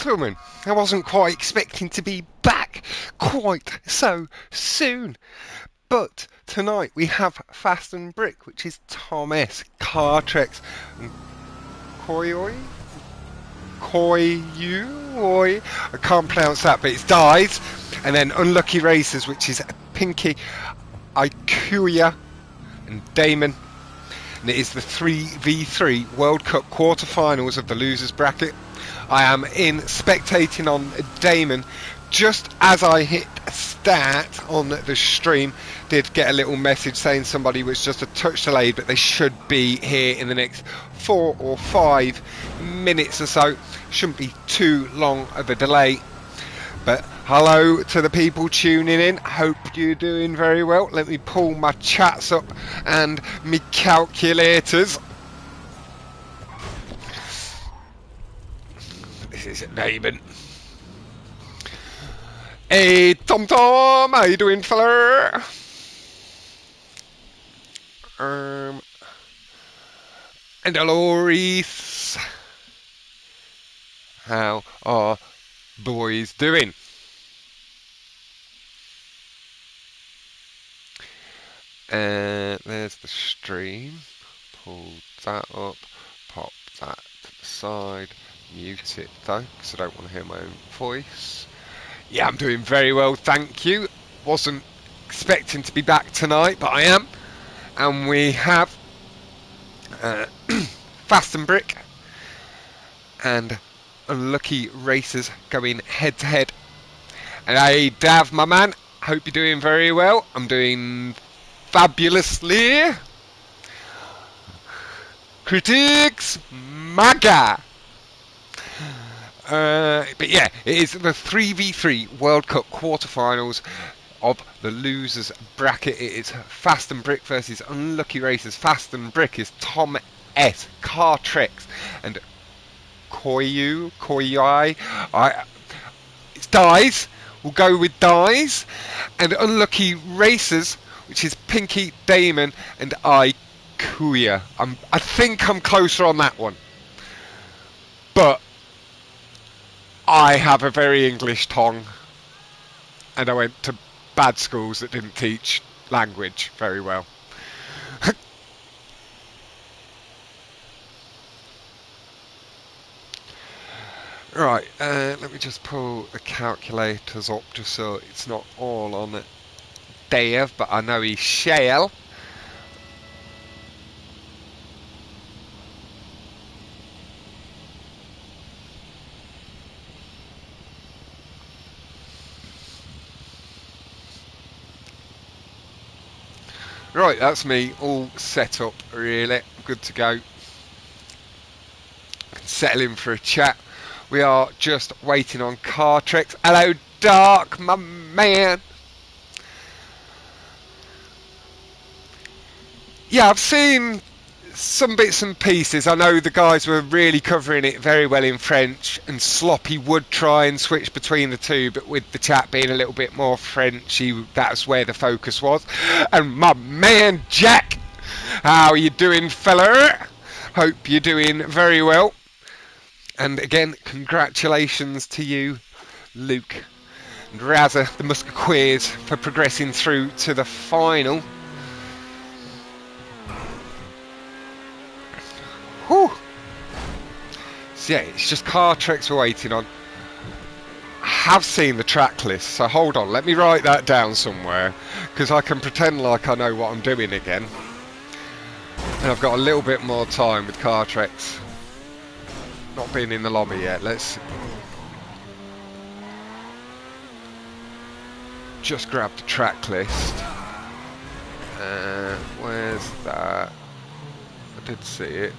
gentlemen, I wasn't quite expecting to be back quite so soon. But tonight we have Fast and Brick, which is Tom S, Kartrex, and Koyui? Koyui? I can't pronounce that, but it's Dies. And then Unlucky Racers, which is Pinkki, Aykuaa, and Daemon. And it is the 3v3 World Cup quarter-finals of the losers bracket. I am spectating on Daemon. Just as I hit start on the stream, did get a little message saying somebody was just a touch delayed, but they should be here in the next 4 or 5 minutes or so. Shouldn't be too long of a delay. But hello to the people tuning in. Hope you're doing very well. Let me pull my chats up and my calculators. This is Daemon. Hey Tom Tom, how you doing, fella? And hello Reese. How are boys doing? There's the stream. Pull that up, pop that to the side, mute it though, because I don't want to hear my own voice. Yeah, I'm doing very well, thank you. Wasn't expecting to be back tonight, but I am. And we have Fast and Brick and Unlucky Racers going head to head. And hey Dav, my man, hope you're doing very well. I'm doing fabulously. Critics, maga. But yeah, it is the 3v3 World Cup quarterfinals of the losers bracket. It is Fast and Brick versus Unlucky Racers. Fast and Brick is Tom S, Kartrex, and Koyui. It's Dies. We'll go with Dies. And Unlucky Racers, which is Pinkki, Daemon, and Aykuaa. I think I'm closer on that one. But I have a very English tongue, and I went to bad schools that didn't teach language very well. Right, let me just pull the calculators up just so it's not all on Dave, but I know he shall. Right, that's me all set up really, good to go. Settle in for a chat. We are just waiting on Kartrex. Hello Dark, my man. Yeah, I've seen some bits and pieces. I know the guys were really covering it very well in French, and Sloppy would try and switch between the two, but with the chat being a little bit more Frenchy, that's where the focus was. And my man Jack, how are you doing, fella? Hope you're doing very well. And again, congratulations to you, Luke and Razza, the Musketeers, for progressing through to the final. Whew. So yeah, it's just Kartrex we're waiting on. I have seen the track list, so hold on, let me write that down somewhere, because I can pretend like I know what I'm doing again. And I've got a little bit more time with Kartrex. Not been in the lobby yet, let's just grab the track list. Where's that? I did see it.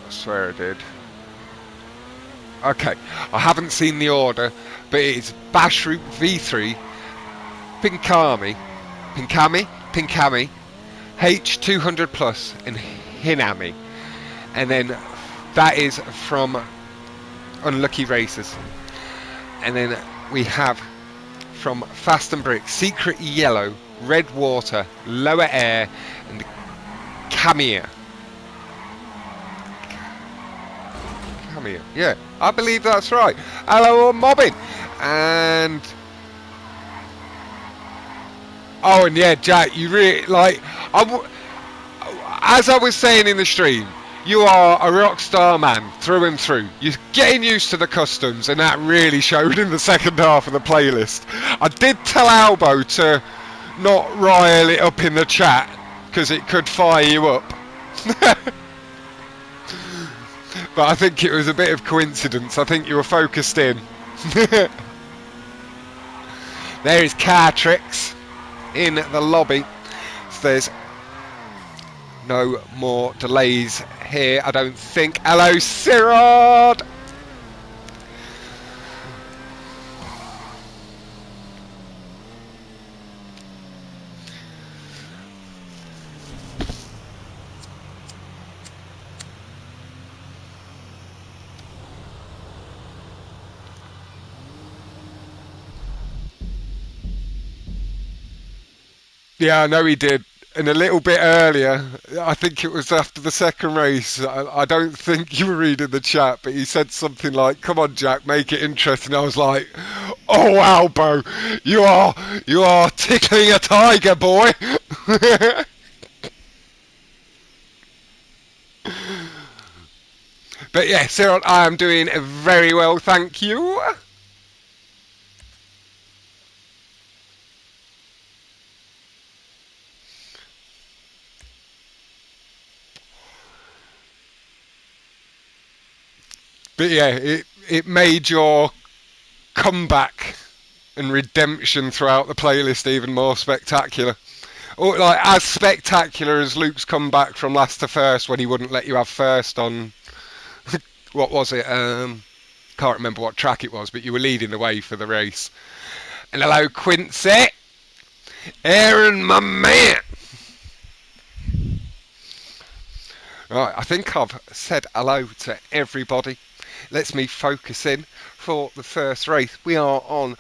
I swear I did. Okay, I haven't seen the order, but it's Bash Route V3, Pinkki, H200 Plus, and Hinami. And then that is from Unlucky Racers. And then we have from Fast and Brick, Secret Yellow, Red Water, Lower Air, and Camille. come here. Yeah, I believe that's right. Hello, mobbing. And... oh, and yeah, Jack, you really, like... as I was saying in the stream, you are a rock star man through and through. You're getting used to the customs, and that really showed in the second half of the playlist. I did tell Albo to not rile it up in the chat, because it could fire you up. But I think it was a bit of coincidence. I think you were focused in. There is Kartrex in the lobby. So there's no more delays here, I don't think. Hello, Sirod! Yeah, I know he did. And a little bit earlier, I think it was after the second race, I don't think you were reading the chat, but he said something like, come on Jack, make it interesting. I was like, oh Albo, you are tickling a tiger, boy. But yeah, Cyril, I am doing very well, thank you. But yeah, it made your comeback and redemption throughout the playlist even more spectacular. Or like as spectacular as Luke's comeback from last to first when he wouldn't let you have first on what was it? Can't remember what track it was, but you were leading the way for the race. And hello, Quincy, Aaron, my man. Right, I think I've said hello to everybody. Let's me focus in for the first race. We are on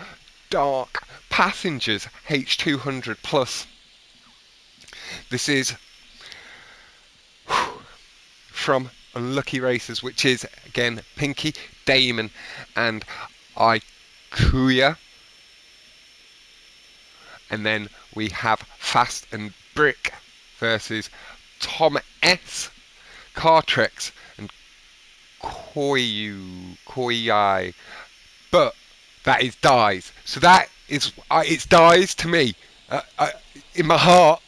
Dark Passengers H200 Plus. This is from Unlucky Racers, which is again Pinkki, Daemon, and Aykuaa. And then we have Fast and Brick versus Tom S, Kartrex, and Koyui. But that is Dies. So that is it's Dies to me. In my heart,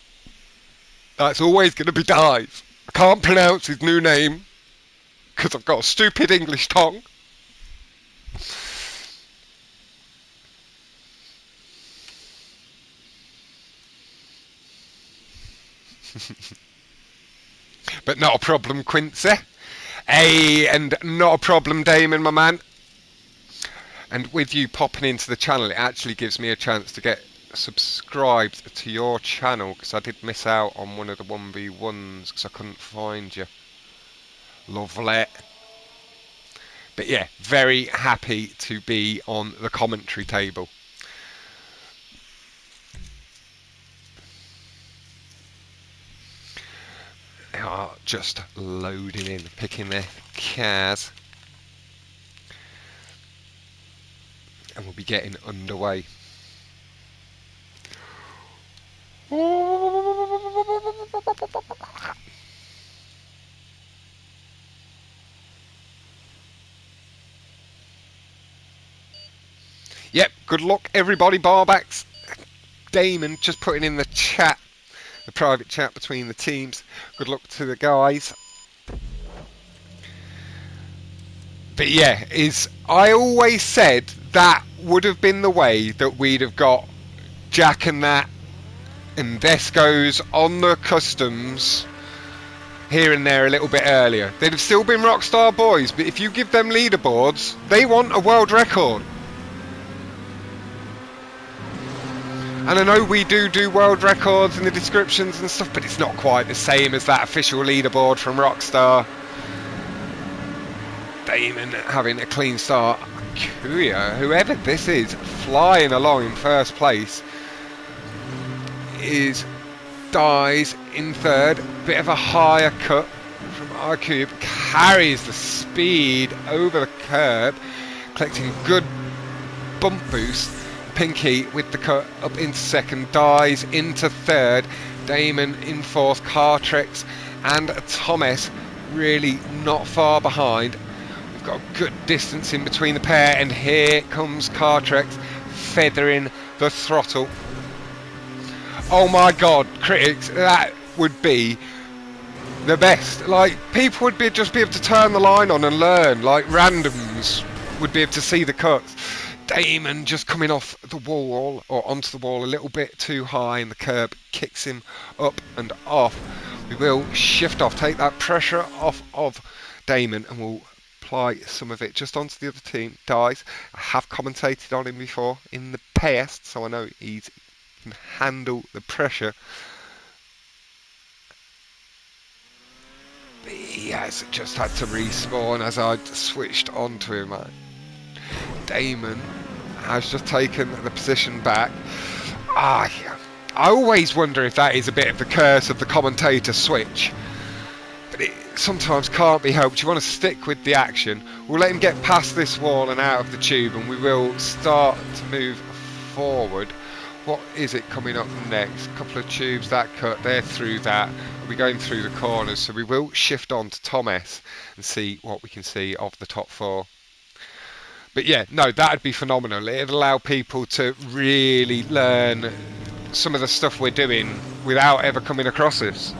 that's always going to be Dies. I can't pronounce his new name because I've got a stupid English tongue. But not a problem, Quincy. Hey, and not a problem, Daemon, my man. And with you popping into the channel, it actually gives me a chance to get subscribed to your channel, because I did miss out on one of the 1v1s because I couldn't find you. Lovely. But yeah, very happy to be on the commentary table. They are just loading in, picking their cars. And we'll be getting underway. Yep, good luck everybody, barbacks. Daemon just putting in the chat, the private chat between the teams. Good luck to the guys. But yeah, I always said that would have been the way that we'd have got Jack and that and Desco's on the customs here and there a little bit earlier. They'd have still been Rockstar boys, but if you give them leaderboards, they want a world record. And I know we do world records in the descriptions and stuff, but it's not quite the same as that official leaderboard from Rockstar. Daemon having a clean start. Aykuaa, whoever this is, flying along in first place, Dies in third. Bit of a higher cut from Aykuaa carries the speed over the curb, collecting good bump boost. Pinkki with the cut up into second, dies into third. Daemon in fourth, Kartrex and Thomas really not far behind. We've got a good distance in between the pair, and here comes Kartrex feathering the throttle. Oh my god, critics, that would be the best. Like, people would just be able to turn the line on and learn. Like, randoms would be able to see the cuts. Daemon just coming off the wall, or onto the wall a little bit too high, and the curb kicks him up and off. We will shift off, take that pressure off of Daemon, and we'll apply some of it just onto the other team. Dies. I have commentated on him before in the past, so I know he can handle the pressure. But he has just had to respawn as I switched onto him. Daemon has just taken the position back. Yeah. I always wonder if that is a bit of the curse of the commentator switch, but it sometimes can't be helped. You want to stick with the action. We'll let him get past this wall and out of the tube, and we will start to move forward. What is it coming up next? A couple of tubes, that cut, they're through that. We're going through the corners, so we will shift on to Thomas and see what we can see of the top four. But yeah, no, that'd be phenomenal. It'd allow people to really learn some of the stuff we're doing without ever coming across us.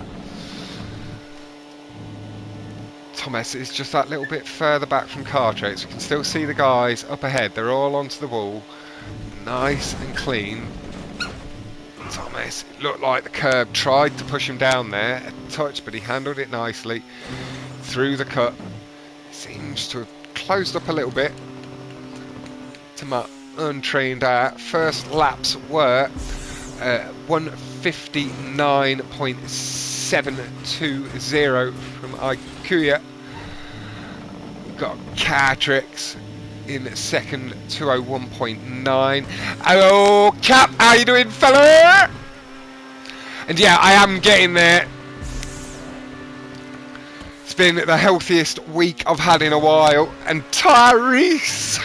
Thomas is just that little bit further back from Kartrex. We can still see the guys up ahead. They're all onto the wall. Nice and clean. Thomas, it looked like the curb tried to push him down there a touch, but he handled it nicely through the cut. Seems to have closed up a little bit to my untrained eye. First laps were 1:59.720 from Aykuaa. We've got Kartrex in second, 2:01.9. Hello, Cap, how you doing, fella? And yeah, I am getting there. It's been the healthiest week I've had in a while. And Tyrese,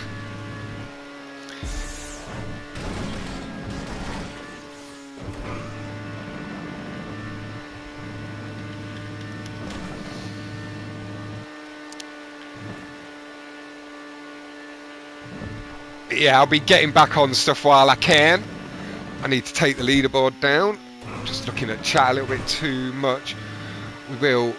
yeah, I'll be getting back on stuff while I can. I need to take the leaderboard down. I'm just looking at chat a little bit too much. We will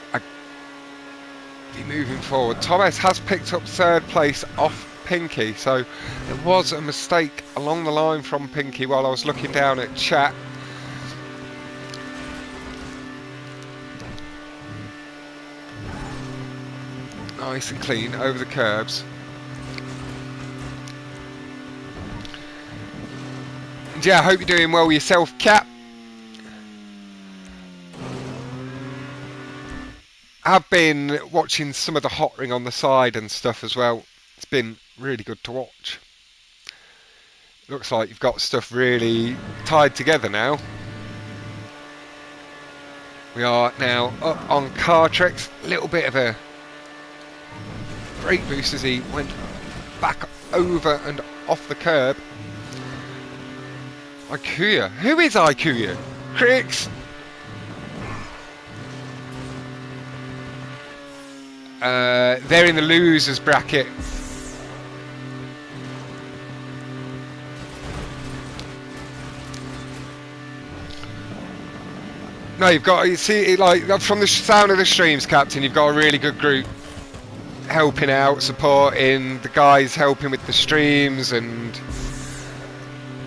be moving forward. Thomas has picked up third place off Pinkki, so there was a mistake along the line from Pinkki while I was looking down at chat. Nice and clean over the curbs. And yeah, I hope you're doing well yourself, Cap. I've been watching some of the hot ring on the side and stuff as well. It's been really good to watch. Looks like you've got stuff really tied together now. We are now up on Kartrex. A little bit of a brake boost as he went back over and off the curb. Aykuaa. Who is Aykuaa? Critics? They're in the losers bracket. No, you've got, you see, like, from the sound of the streams, Captain, you've got a really good group helping out, supporting, the guys helping with the streams, and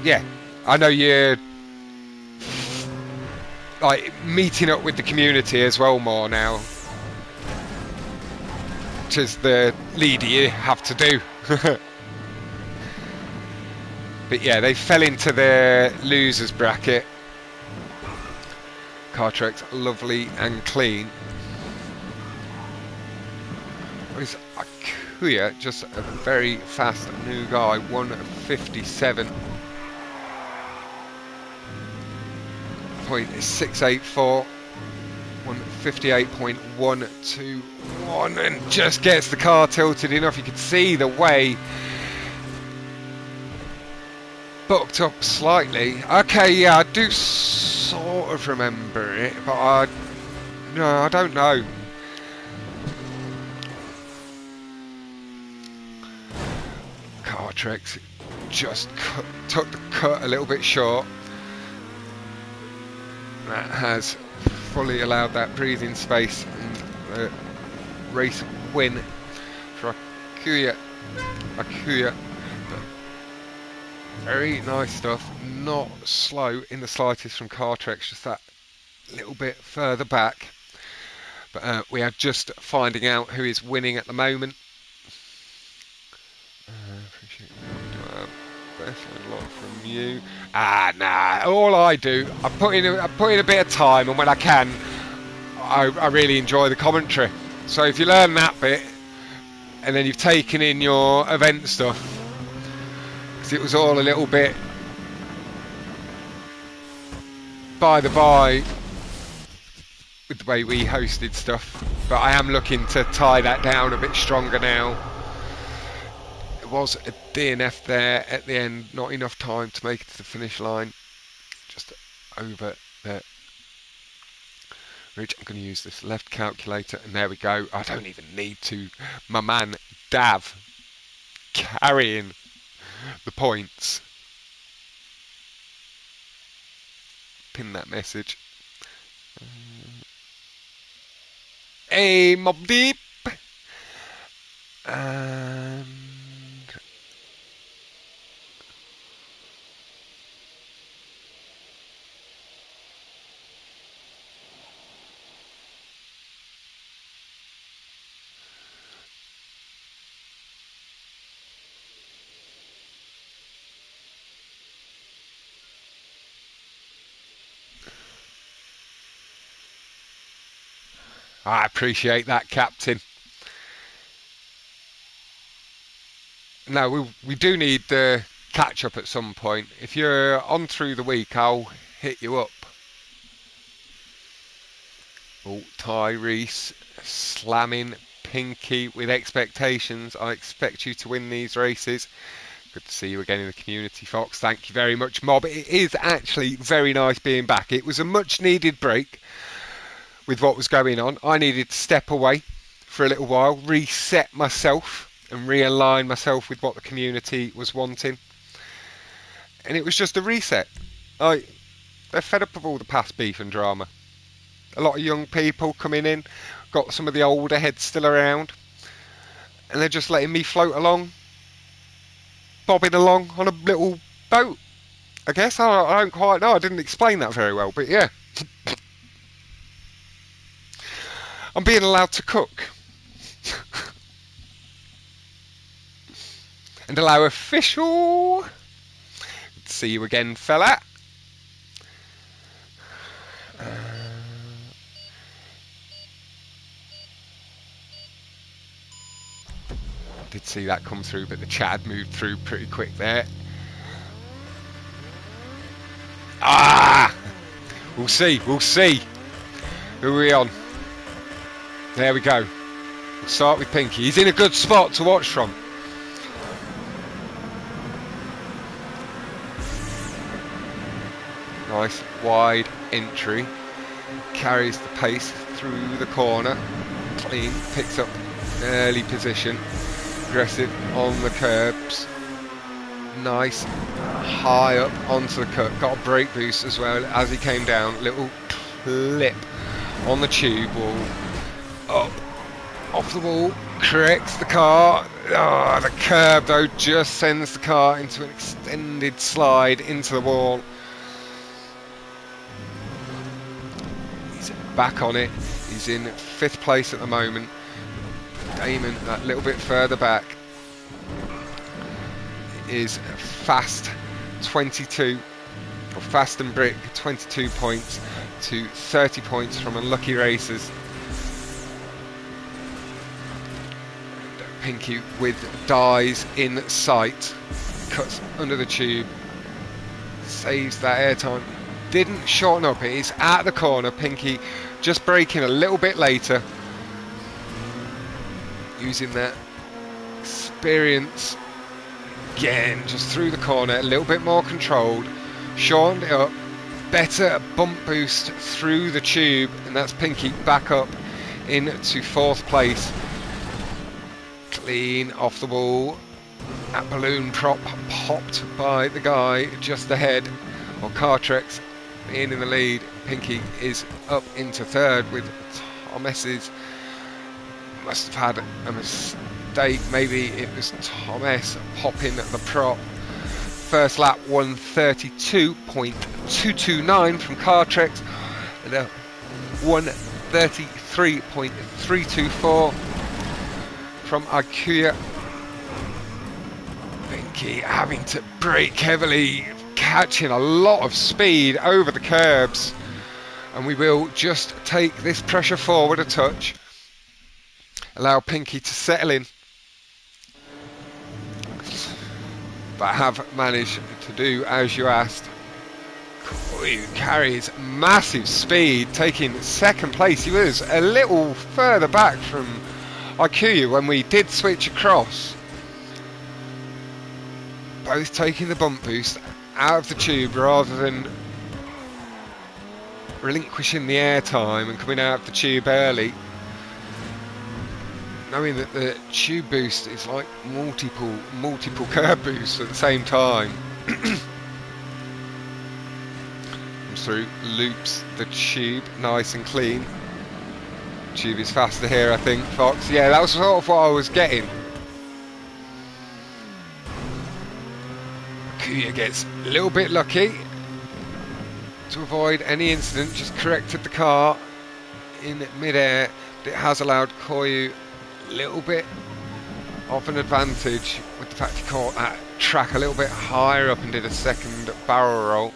yeah, I know you're like meeting up with the community as well more now, which is the leader you have to do. But yeah, they fell into the losers bracket. Kartrex, lovely and clean. Is Aykuaa just a very fast new guy? 1:57.684. 158.121 and just gets the car tilted enough. You can see the way bucked up slightly. Okay, yeah, I do sort of remember it, but I don't know. Kartrex just took the cut a little bit short. That has fully allowed that breathing space and the race win for Aykuaa. Very nice stuff, not slow in the slightest from Kartrex, just that little bit further back. But we are just finding out who is winning at the moment. Appreciate best of luck from you. Nah, all I do, I put in a bit of time, and when I can, I really enjoy the commentary. So if you learn that bit, and then you've taken in your event stuff, because it was all a little bit by the by with the way we hosted stuff, but I am looking to tie that down a bit stronger now. It was a DNF there at the end, not enough time to make it to the finish line, just over the ridge. I'm going to use this left calculator, and there we go. I don't even need to. My man Dav carrying the points. Pin that message. Hey, Mob Deep. And I appreciate that, Captain. No, we do need the catch up at some point. If you're on through the week, I'll hit you up. Oh, Tyrese slamming Pinkki with expectations. I expect you to win these races. Good to see you again in the community, Fox. Thank you very much, Mob. It is actually very nice being back. It was a much needed break with what was going on. I needed to step away for a little while, reset myself and realign myself with what the community was wanting. And it was just a reset. They're fed up of all the past beef and drama. A lot of young people coming in, got some of the older heads still around, and they're just letting me float along, bobbing along on a little boat. I guess I don't quite know. I didn't explain that very well, but yeah. I'm being allowed to cook. And allow official. Good to see you again, fella. Did see that come through, but the chat had moved through pretty quick there. We'll see. Who are we on? There we go. We'll start with Pinkki. He's in a good spot to watch from. Nice wide entry. Carries the pace through the corner. Clean. Picks up early position. Aggressive on the curbs. Nice. High up onto the cut. Got a brake boost as well as he came down. Little clip on the tube wall. Up. Off the wall. Corrects the car. The curb though just sends the car into an extended slide into the wall. He's back on it. He's in 5th place at the moment. Daemon that little bit further back is fast 22, or fast and brick 22 points to 30 points from unlucky races. Pinkki with dies in sight, cuts under the tube, saves that airtime. Didn't shorten up, it is at the corner. Pinkki just braking a little bit later, using that experience. Again, just through the corner, a little bit more controlled, shortened it up, better bump boost through the tube, and that's Pinkki back up into 4th place. Clean off the wall. That balloon prop popped by the guy just ahead, or Kartrex being in the lead. Pinkki is up into 3rd with Thomas's. Must have had a mistake, maybe it was Thomas popping the prop. First lap 132.229 from Kartrex and a 133.324 from Aykuaa. Pinkki having to brake heavily, catching a lot of speed over the curbs, and we will just take this pressure forward a touch, allow Pinkki to settle in, but have managed to do as you asked. Koyui carries massive speed, taking 2nd place. He was a little further back from Aykuaa when we did switch across. Both taking the bump boost out of the tube rather than relinquishing the air time and coming out of the tube early, knowing that the tube boost is like multiple curb boosts at the same time. Comes through, loops the tube nice and clean. Tube is faster here, I think, Fox. Yeah, that was sort of what I was getting. Koyui gets a little bit lucky to avoid any incident, just corrected the car in mid-air, but it has allowed Koyui a little bit of an advantage with the fact he caught that track a little bit higher up and did a 2nd barrel roll.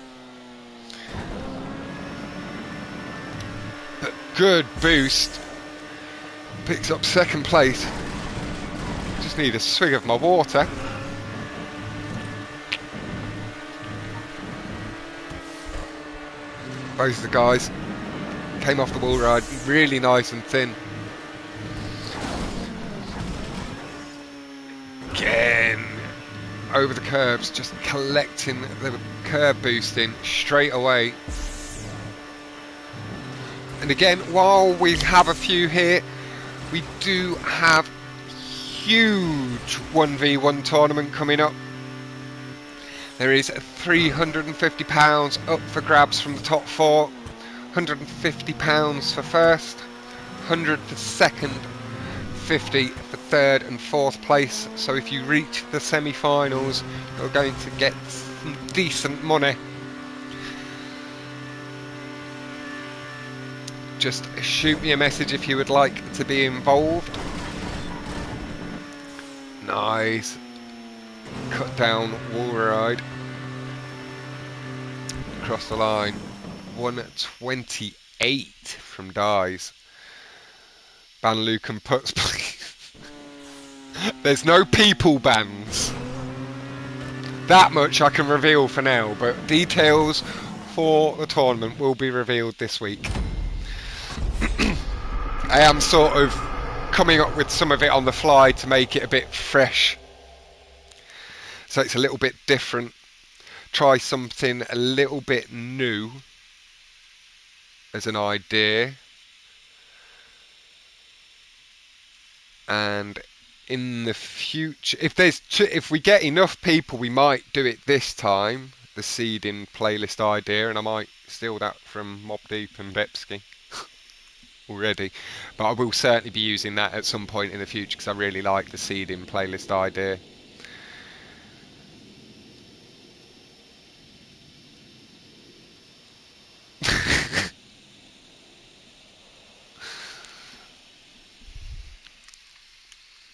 But good boost, picks up 2nd place. Just need a swig of my water. Both of the guys came off the wall ride really nice and thin. Again, over the curbs, just collecting the curb boosting straight away. And again, while we have a few here, we do have huge 1v1 tournament coming up. There is £350 up for grabs from the top 4, £150 for 1st, 100 for 2nd, 50 for 3rd and 4th place. So if you reach the semi-finals, you're going to get some decent money. Just shoot me a message if you would like to be involved. Nice. Cut down wall ride. Across the line. 128 from Dies. Ban Luke and Puts, please. There's no people bans. That much I can reveal for now, but details for the tournament will be revealed this week. I am sort of coming up with some of it on the fly to make it a bit fresh. So it's a little bit different. Try something a little bit new as an idea. And in the future, if we get enough people, we might do it this time. The seeding playlist idea, and I might steal that from Mob Deep and Bepsky already. But I will certainly be using that at some point in the future because I really like the seeding playlist idea.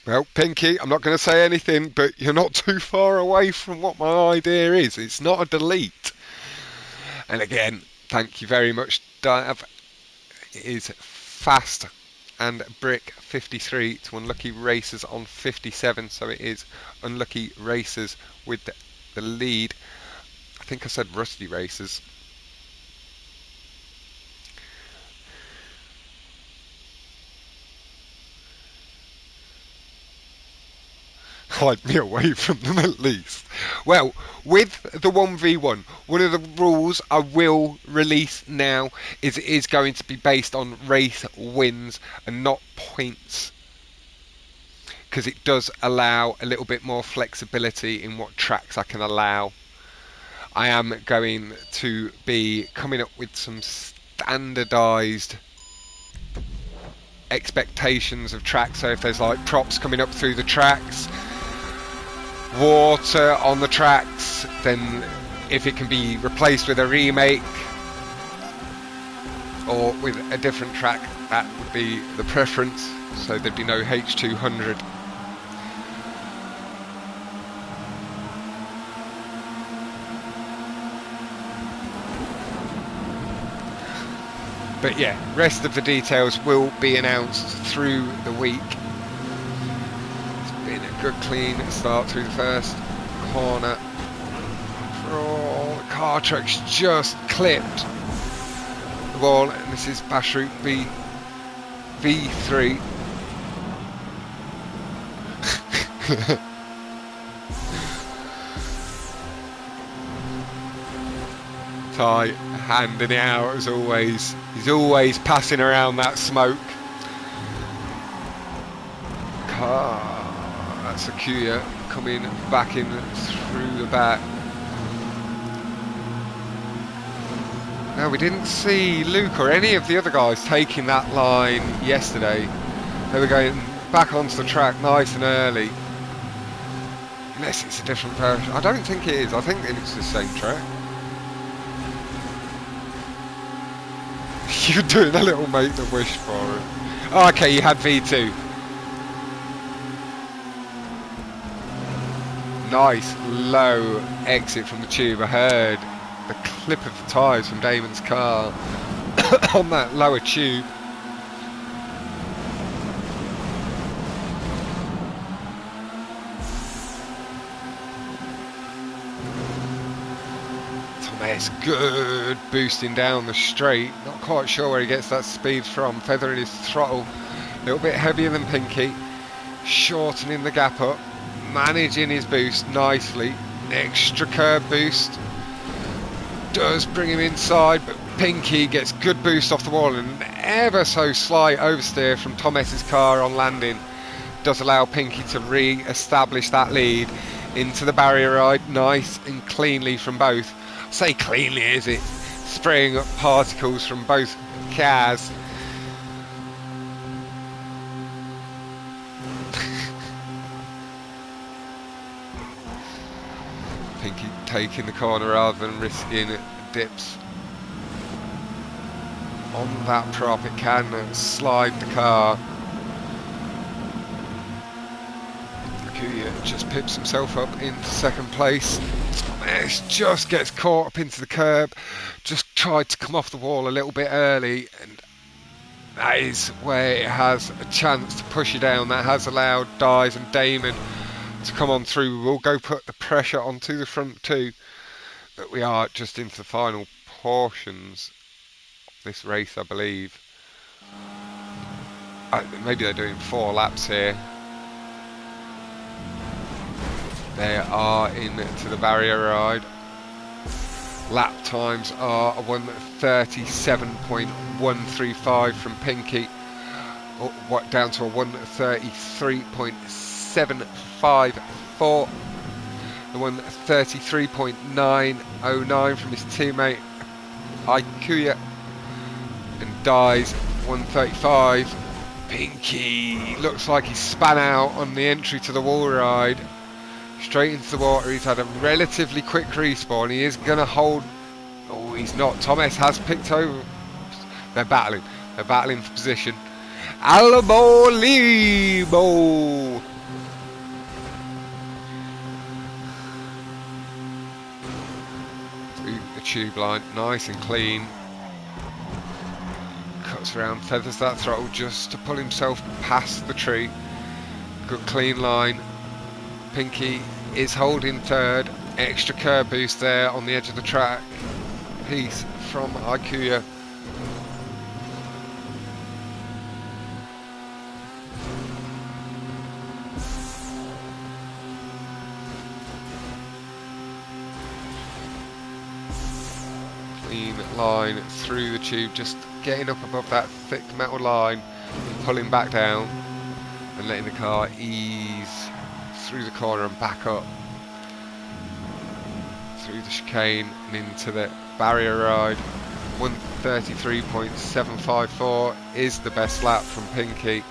Well, Pinkki, I'm not going to say anything, but you're not too far away from what my idea is. It's not a delete. And again, thank you very much, Dav. It is fast and Brick 53 to Unlucky Racers on 57. So it is Unlucky Racers with the lead. I think I said Rusty Racers. hide me away from them at least. Well, with the 1v1, one of the rules I will release now is it is going to be based on race wins and not points, because it does allow a little bit more flexibility in what tracks I can allow. I am going to be coming up with some standardised expectations of tracks. So if there's like props coming up through the tracks, water on the tracks, then if it can be replaced with a remake or with a different track, that would be the preference. So there'd be no H200. But yeah, rest of the details will be announced through the week. It's been a good clean start through the first corner. Oh, Kartrex just clipped the wall, and this is Bashroot V3. Ty handing it out as always. He's always passing around that smoke. That's Aykuaa coming back in through the back. Now, we didn't see Luke or any of the other guys taking that line yesterday. They were going back onto the track nice and early. Unless it's a different version. I don't think it is. I think it's the same track. You're doing a little make the wish for it. Oh, okay, you had V2. Nice low exit from the tube. I heard the clip of the tyres from Daemon's car on that lower tube. Thomas, good boosting down the straight. Not quite sure where he gets that speed from. Feathering his throttle. A little bit heavier than Pinkki. Shortening the gap up. Managing his boost nicely. Extra curb boost. Does bring him inside, but Pinkki gets good boost off the wall, and an ever so slight oversteer from Thomas's car on landing does allow Pinkki to re-establish that lead into the barrier ride, nice and cleanly from both. I say cleanly, is it? Spraying up particles from both cars. Pinkki taking the corner rather than risking it. Dips on that prop. It can slide the car. Koyui just pips himself up into second place. Thomas just gets caught up into the curb. Just tried to come off the wall a little bit early, and that is where it has a chance to push you down. That has allowed Dies and Daemon to come on through. We'll go put the pressure onto the front two, but we are just into the final portions of this race, I believe. Maybe they're doing 4 laps here. They are into the barrier ride. Lap times are a 1:37.135 from Pinkki, down to a 1:33.754. The 1:33.909 from his teammate Aykuaa, and Dies 1:35. Pinkki looks like he span out on the entry to the wall ride, straight into the water. He's had a relatively quick respawn. He is going to hold. Oh, he's not. Thomas has picked over. They're battling for position. Albolimo. The tube line, nice and clean. Cuts around, feathers that throttle just to pull himself past the tree. Good clean line. Pinkki is holding third. Extra curb boost there on the edge of the track. Piece from Aykuaa. clean line through the tube, just getting up above that thick metal line and pulling back down and letting the car ease through the corner and back up through the chicane and into the barrier ride. 133.754 is the best lap from Pinkki.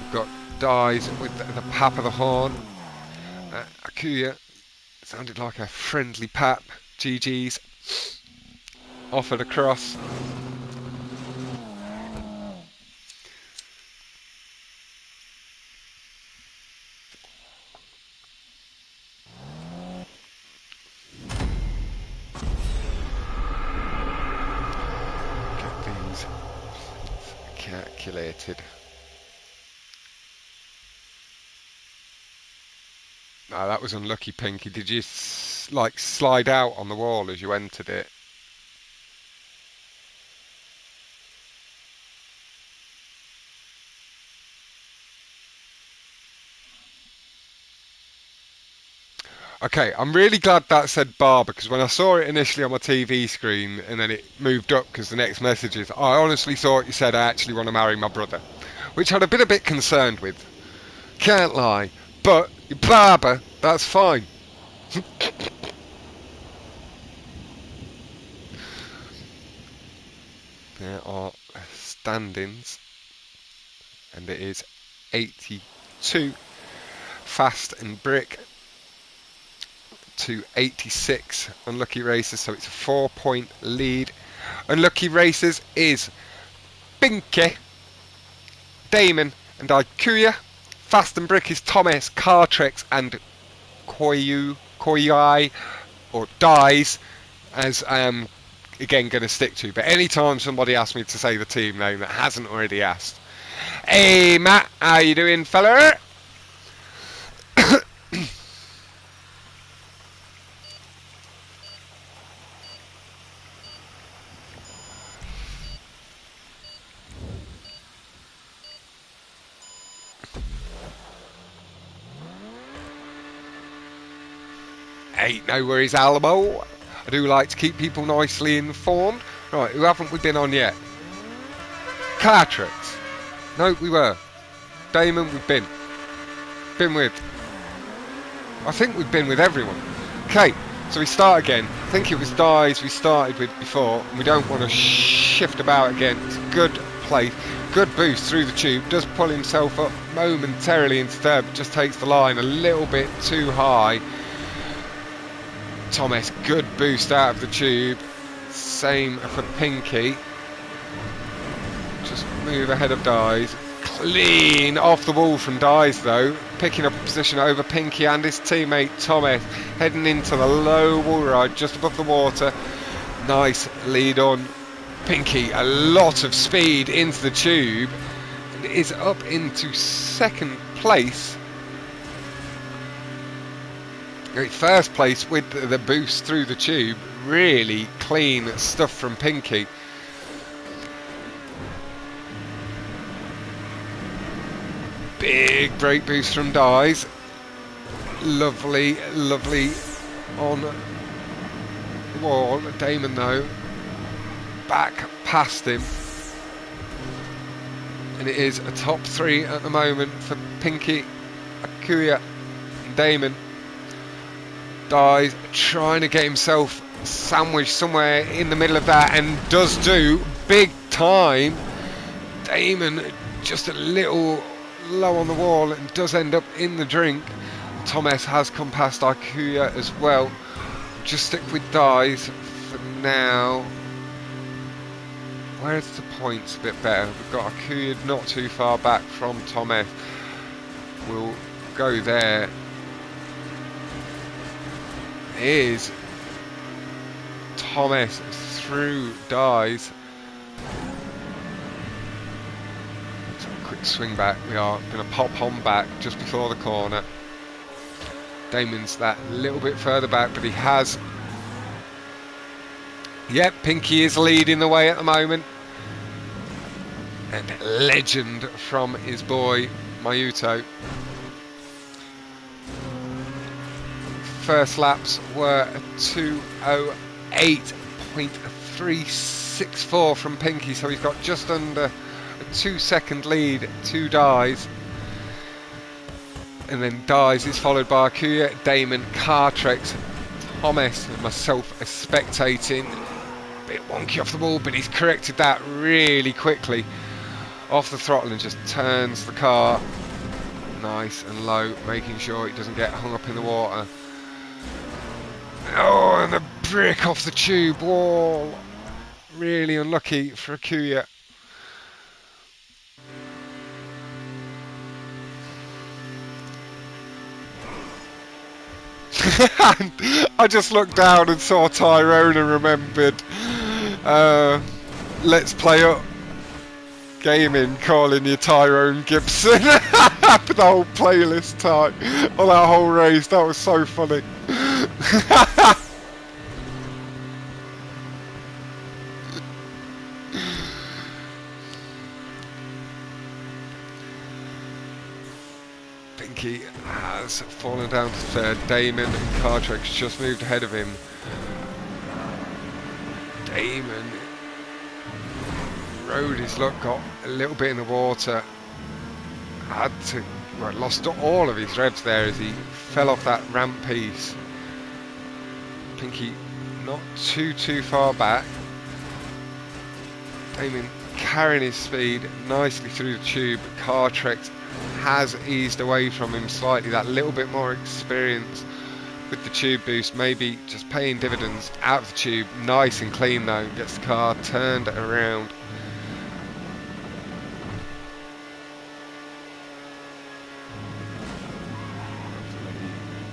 We've got Dies with the pap of the horn. Aykuaa sounded like a friendly pap. GG's offered across. Get these calculated. No, that was unlucky, Pinkki. Did you like slide out on the wall as you entered it? Okay, I'm really glad that said bar, because when I saw it initially on my TV screen and then it moved up because the next message is, I honestly thought you said I actually want to marry my brother, which I'd have been a bit concerned with. Can't lie. But, barber, that's fine. There are standings, and it is 82 Fast and Brick to 86 Unlucky Races, so it's a 4-point lead. Unlucky Races is Pinkki, Daemon and Aykuaa. Fast and Brick is Thomas, Kartrex and Koyui, or Dies, as I am again going to stick to. But anytime somebody asks me to say the team name that hasn't already asked. Hey Matt, how you doing, fella? Hey, no worries, Alamo. I do like to keep people nicely informed. Right, who haven't we been on yet? Kartrex. No, we were. Daemon, we've been. Been with. I think we've been with everyone. Okay, so we start again. I think it was Dies we started with before, and we don't want to shift about again. It's a good place. Good boost through the tube. Does pull himself up momentarily into third, but just takes the line a little bit too high. Thomas, good boost out of the tube. Same for Pinkki. Just move ahead of Dies. Clean off the wall from Dies though. Picking up a position over Pinkki and his teammate Thomas. Heading into the low wall ride just above the water. Nice lead on Pinkki. A lot of speed into the tube. And is up into second place. First place with the boost through the tube. Really clean stuff from Pinkki. Big brake boost from Dies. Lovely, lovely on the wall. Daemon though, back past him. And it is a top three at the moment for Pinkki, Aykuaa and Daemon. Dies trying to get himself sandwiched somewhere in the middle of that, and does do big time. Daemon just a little low on the wall and does end up in the drink. Thomas has come past Aykuaa as well. Just stick with Dies for now. Where's the points a bit better? We've got Aykuaa not too far back from Thomas. We'll go there. Is Thomas through Dies. So quick swing back. We are going to pop on back just before the corner. Daemon's that little bit further back, but he has. Yep, Pinkki is leading the way at the moment. And legend from his boy Mayuto. First laps were 2:08 208.364 from Pinkki, so he's got just under a 2-second lead, 2 dies. And then dies is followed by Aykuaa, Daemon, Kartrex, Thomas, and myself as spectating. A bit wonky off the wall, but he's corrected that really quickly. Off the throttle and just turns the car nice and low, making sure it doesn't get hung up in the water. Oh, and the brick off the tube wall. Really unlucky for Aykuaa. I just looked down and saw Tyrone and remembered Let's Play Up Gaming calling you Tyrone Gibson for the whole playlist time on that whole race. That was so funny. Pinkki has fallen down to third. Daemon and Kartrex just moved ahead of him. Daemon rode his luck, got a little bit in the water, had to, well, lost all of his revs there as he fell off that ramp piece. Pinkki not too far back. Daemon carrying his speed nicely through the tube. Kartrex has eased away from him slightly. That little bit more experience with the tube boost, maybe just paying dividends out of the tube. Nice and clean though, gets the car turned around.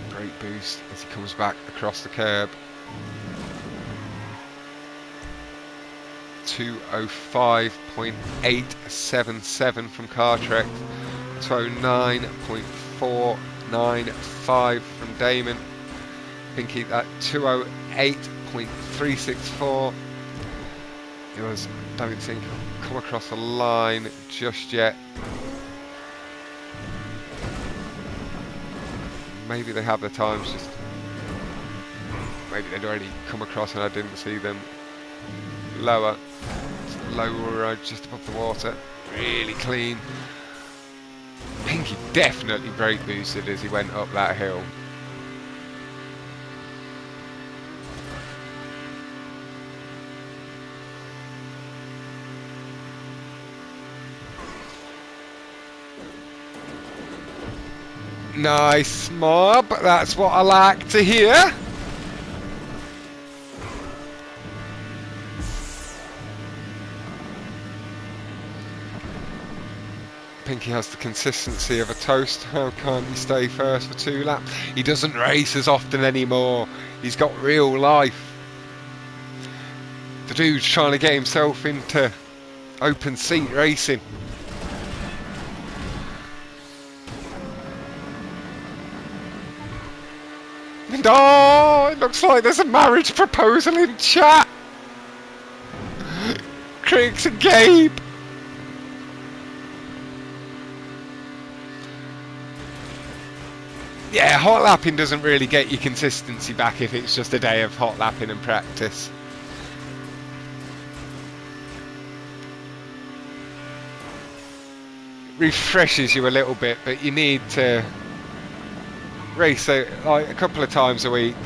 Great boost as he comes back across the curb. 205.877 from Kartrex, 209.495 from Daemon. Pinkki at 208.364. It was, don't think, come across the line just yet. Maybe they have the times, just maybe they'd already come across and I didn't see them. Lower road just above the water, really clean. Pinkki definitely brake boosted as he went up that hill. Nice mob, that's what I like to hear. Pinkki has the consistency of a toast. How can't he stay first for 2 laps? He doesn't race as often anymore. He's got real life. The dude's trying to get himself into open seat racing. And oh, it looks like there's a marriage proposal in chat. Critics and Gabe. Yeah, hot lapping doesn't really get your consistency back if it's just a day of hot lapping and practice. Refreshes you a little bit, but you need to race like a couple of times a week.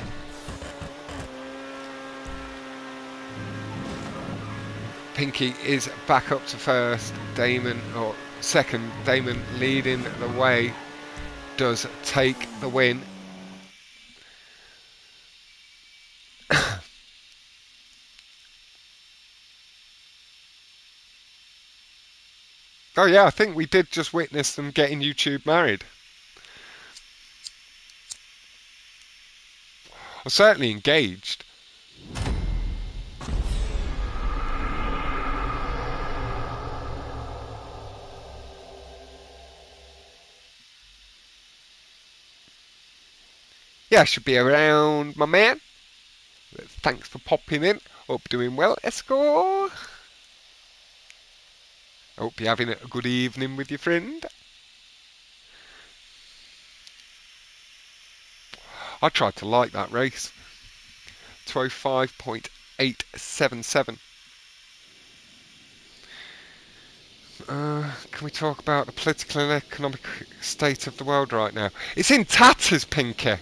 Pinkki is back up to first. Daemon, or second. Daemon leading the way. Does take the win. Oh yeah, I think we did just witness them getting YouTube married. Or certainly engaged. Yeah, I should be around, my man. Thanks for popping in. Hope doing well, Escort. Hope you're having a good evening with your friend. I tried to like that race. 205.8 1.877. Can we talk about the political and economic state of the world right now? It's in tatters, Pinkki.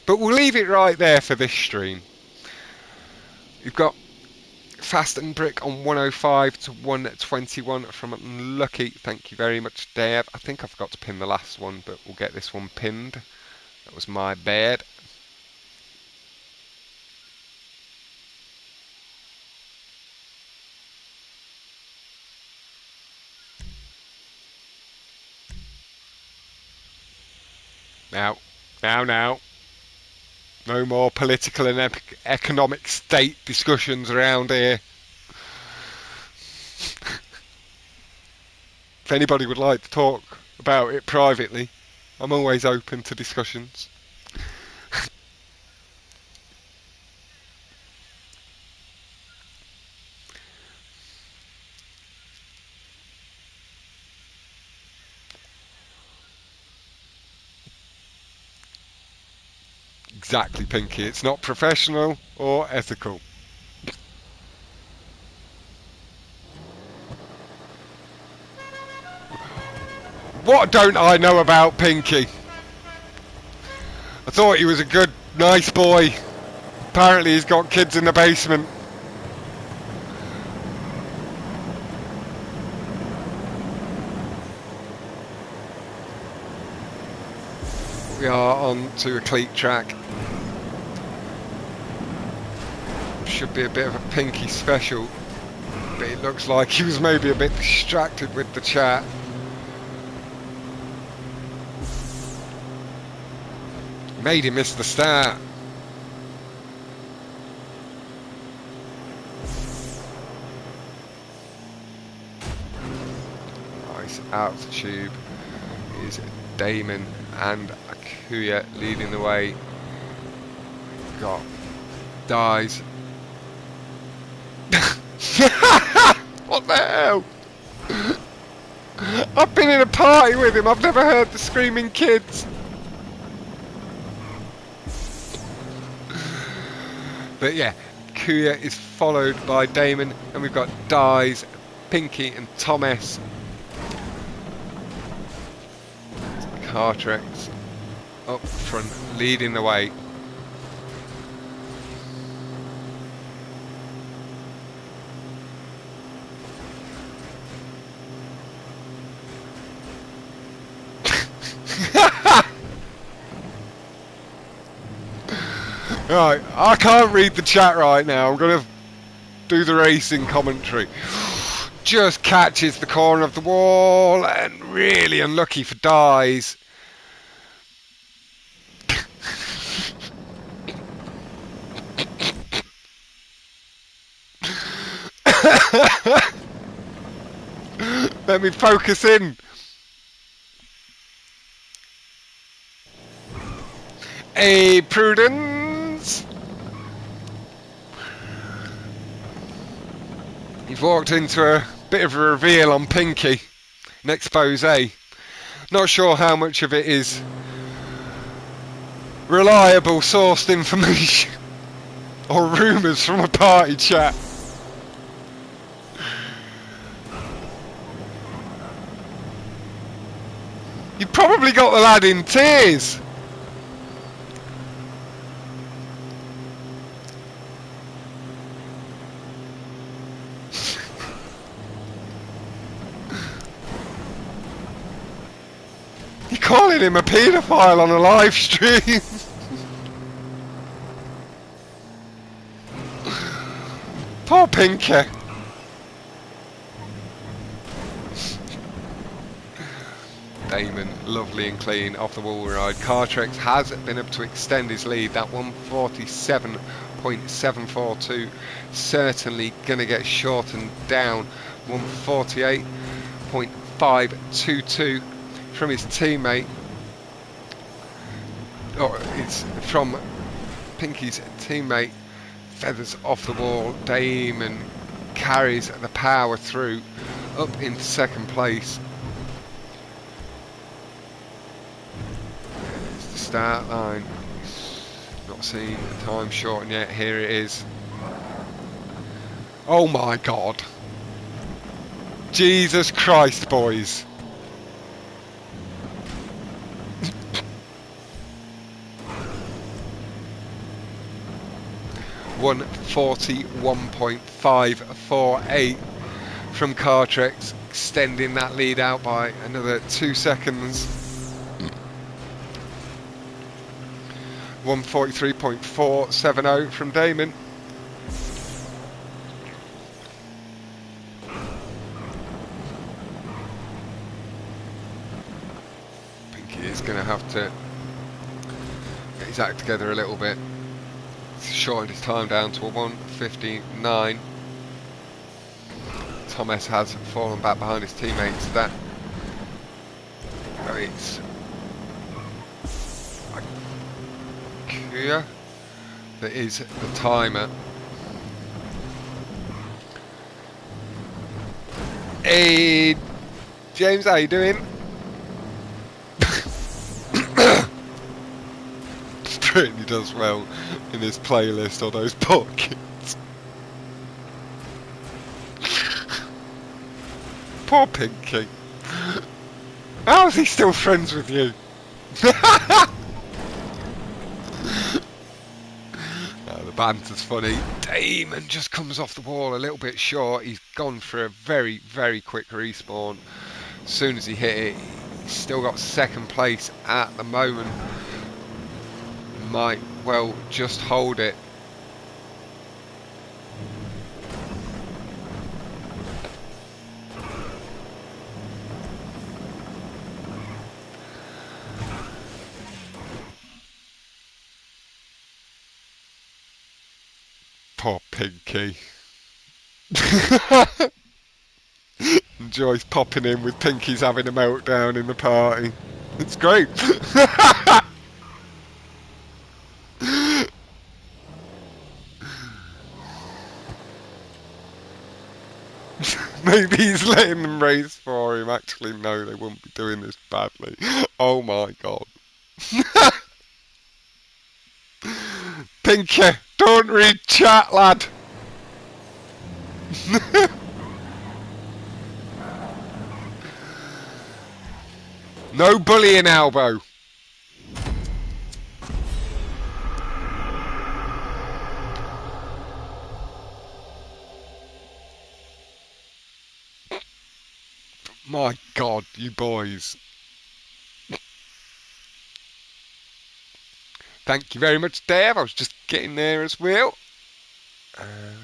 But we'll leave it right there for this stream. You've got Fast and Brick on 105 to 121 from Unlucky. Thank you very much, Dave. I think I forgot to pin the last one, but we'll get this one pinned. That was my bad. Now. No more political and economic state discussions around here. If anybody would like to talk about it privately, I'm always open to discussions. Exactly, Pinkki. It's not professional or ethical. What don't I know about Pinkki? I thought he was a good, nice boy. Apparently he's got kids in the basement. We are on to a cleat track. Should be a bit of a Pinkki special, but it looks like he was maybe a bit distracted with the chat. Made him miss the start. Nice out the tube is Daemon and Aykuaa leading the way. Got dies. What the hell? I've been in a party with him. I've never heard the screaming kids. But yeah, Koyui is followed by Daemon, and we've got Dies, Pinkki and Thomas. Kartrex up front, leading the way. Right, I can't read the chat right now. I'm going to do the racing commentary. Just catches the corner of the wall and really unlucky for Dies. Let me focus in. A Prudence. You've walked into a bit of a reveal on Pinkki, an expose. Not sure how much of it is reliable sourced information or rumours from a party chat. You've probably got the lad in tears. You're calling him a paedophile on a live stream. Poor Pinkki. Daemon, lovely and clean off the wall ride. Kartrex has been able to extend his lead. That 147.742 certainly going to get shortened down. 148.522 from his teammate. Oh, it's from Pinkki's teammate. Feathers off the wall. Daemon carries the power through up into second place. There's the start line. Not seen the time shorten yet. Here it is. Oh my god. Jesus Christ, boys. $141.548 from Kartrex, extending that lead out by another 2 seconds. 143.470 from Daemon. Pinkki is going to have to get his act together a little bit. He's shortened his time down to a 1:59. Thomas has fallen back behind his teammates. That it's Aykuaa that is the timer. Hey James, how you doing? Really does well in his playlist on those pockets. Poor Pinkki. How is he still friends with you? The banter's funny. Daemon just comes off the wall a little bit short. He's gone for a very, very quick respawn. As soon as he hit it, he's still got second place at the moment. Might well just hold it. Poor Pinkki. Enjoys popping in with Pinkki's having a meltdown in the party. It's great. Maybe he's letting them race for him. Actually, no, they wouldn't be doing this badly. Oh my god. Pinkki, don't read chat, lad. No bullying, Elbow. My god, you boys. Thank you very much, Dave. I was just getting there as well.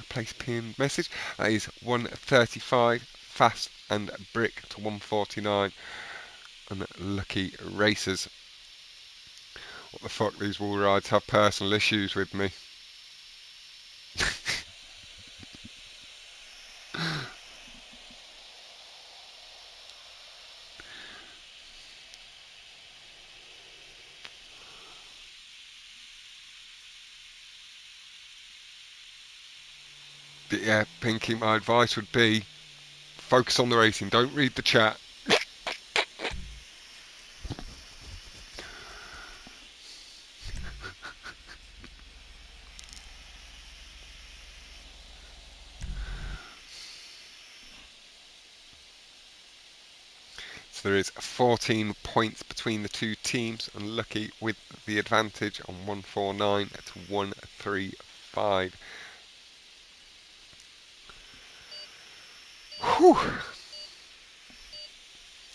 Place pinned message. That is 135 fast and brick to 149. Unlucky racers. What the fuck, these wall rides have personal issues with me. But yeah, Pinkki, my advice would be focus on the racing, don't read the chat. So there is 14 points between the two teams, and Lucky with the advantage on 149 to 135. Whew.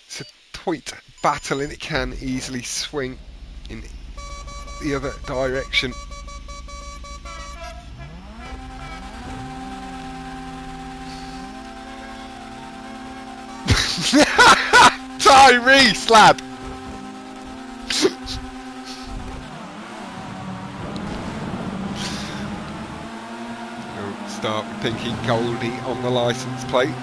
It's a tight battle and it can easily swing in the other direction. Tyrese, lad! We'll start with Pinkki Goldie on the licence plate.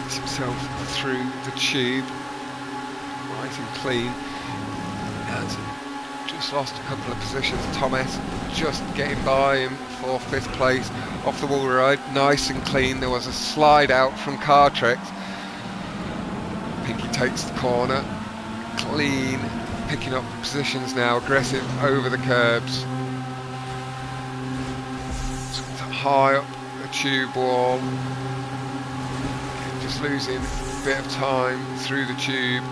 Gets himself through the tube, nice and clean. Has just lost a couple of positions. Thomas just getting by him for 5th place off the wall ride, nice and clean. There was a slide out from Kartrex. Pinkki takes the corner, clean picking up positions now, aggressive over the curbs. High up the tube wall. Just losing a bit of time through the tube.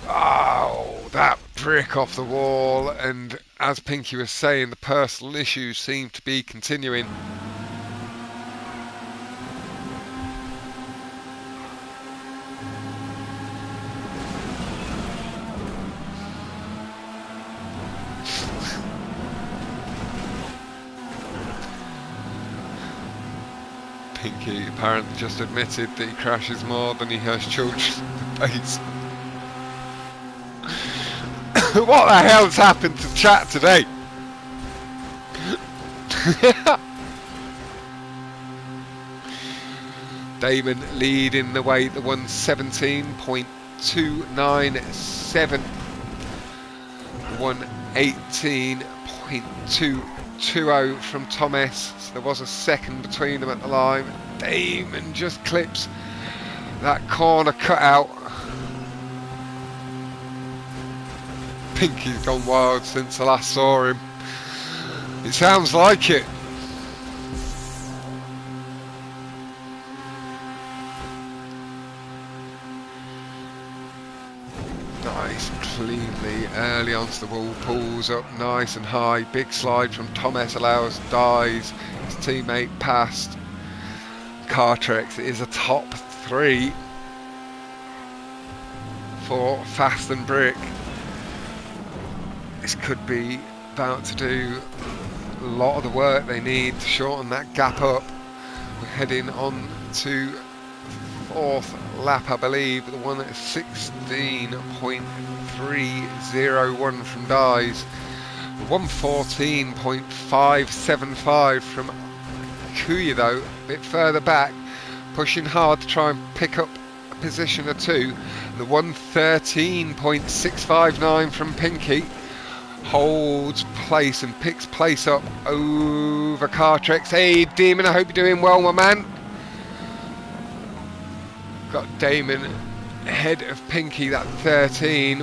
Oh, that brick off the wall, and as Pinkki was saying, the personal issues seem to be continuing. Pinkki apparently just admitted that he crashes more than he has children in the base. What the hell's happened to chat today? Daemon leading the way, the 117.297, 118.220 from Thomas. So there was a second between them at the line. Daemon just clips that corner cutout. Pinkki's gone wild since I last saw him. It sounds like it. Nice, cleanly, early onto the wall, pulls up nice and high. Big slide from Thomas allows Dies his teammate past. Kartrex is a top 3 for Fast and Brick. This could be about to do a lot of the work they need to shorten that gap up. We're heading on to 4th lap, I believe, the one at 16.301 from Dies, 114.575 from Koyui though, a bit further back, pushing hard to try and pick up a position or two. The 113.659 from Pinkki holds place and picks place up over Kartrex. Hey Daemon, I hope you're doing well, my man. Got Daemon ahead of Pinkki. That 13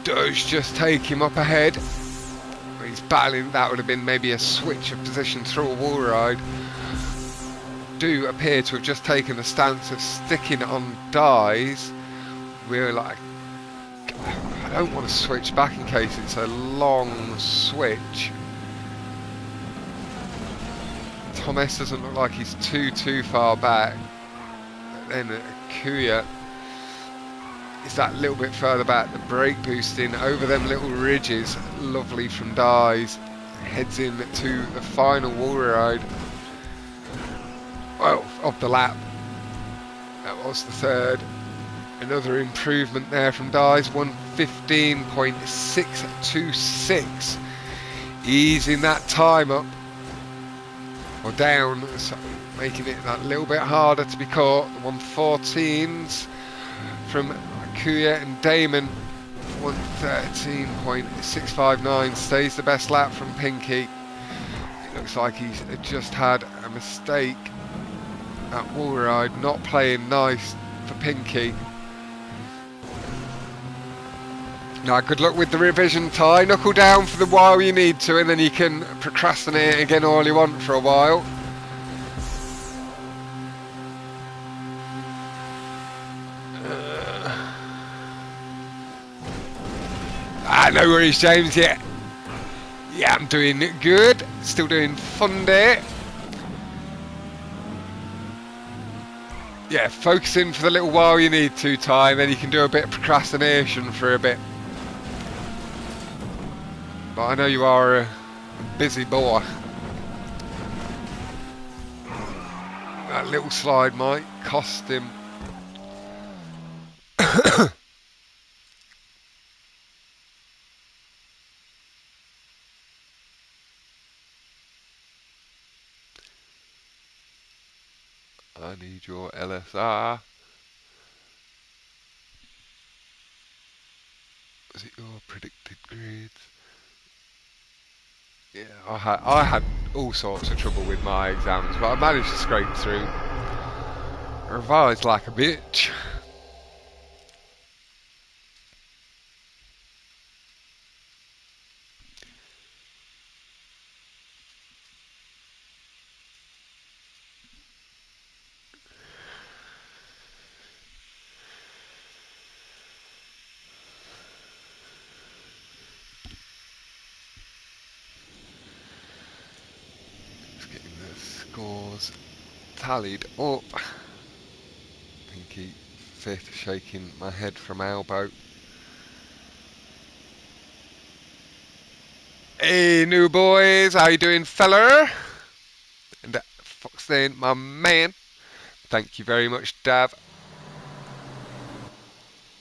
does just take him up ahead. He's battling. That would have been maybe a switch of position through a wall ride. Do appear to have just taken the stance of sticking on Dies. We're like, I don't want to switch back in case it's a long switch. Thomas doesn't look like he's too far back. Then Aykuaa is that little bit further back. The brake boosting over them little ridges, lovely from Dies. Heads in to the final wall ride, well, of the lap. That was the third. Another improvement there from Dies, 115.626, easing that time up or down, so making it that little bit harder to be caught. The 114s from Aykuaa and Daemon, 113.659 stays the best lap from Pinkki. It looks like he's just had a mistake at wall ride, not playing nice for Pinkki. Now, good luck with the revision, Ty. Knuckle down for the while you need to, and then you can procrastinate again all you want for a while. No worries, James. Yeah, I'm doing good. Still doing fun day. Yeah, focusing for the little while you need to, Ty, and then you can do a bit of procrastination for a bit. But I know you are a busy boy. That little slide might cost him. I need your LSR. Was it your predicted grades? Yeah, I had all sorts of trouble with my exams, but I managed to scrape through. revised like a bitch. Just getting the scores tallied up. Pinkki fifth, shaking my head from elbow. Hey, new boys, how you doing, fella? And Foxlane, my man. Thank you very much, Dav.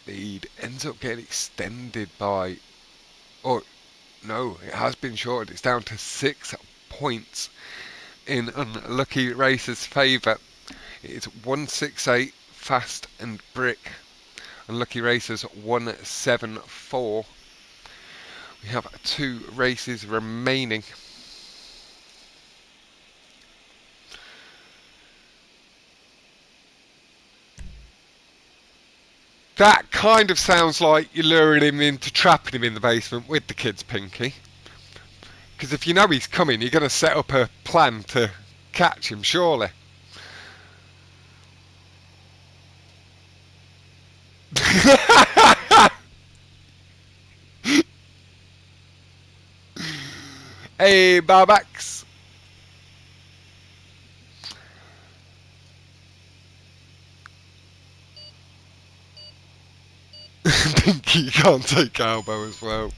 Lead ends up getting extended by... Oh, no, it has been shortened. It's down to 6 points in Unlucky Racer's favour. It's 168 Fast and Brick. Unlucky Racers 174. We have 2 races remaining. That kind of sounds like you're luring him into trapping him in the basement with the kids, Pinkki. Because if you know he's coming, you're going to set up a plan to catch him, surely. Hey, Barbax. Pinkki can't take elbow as well.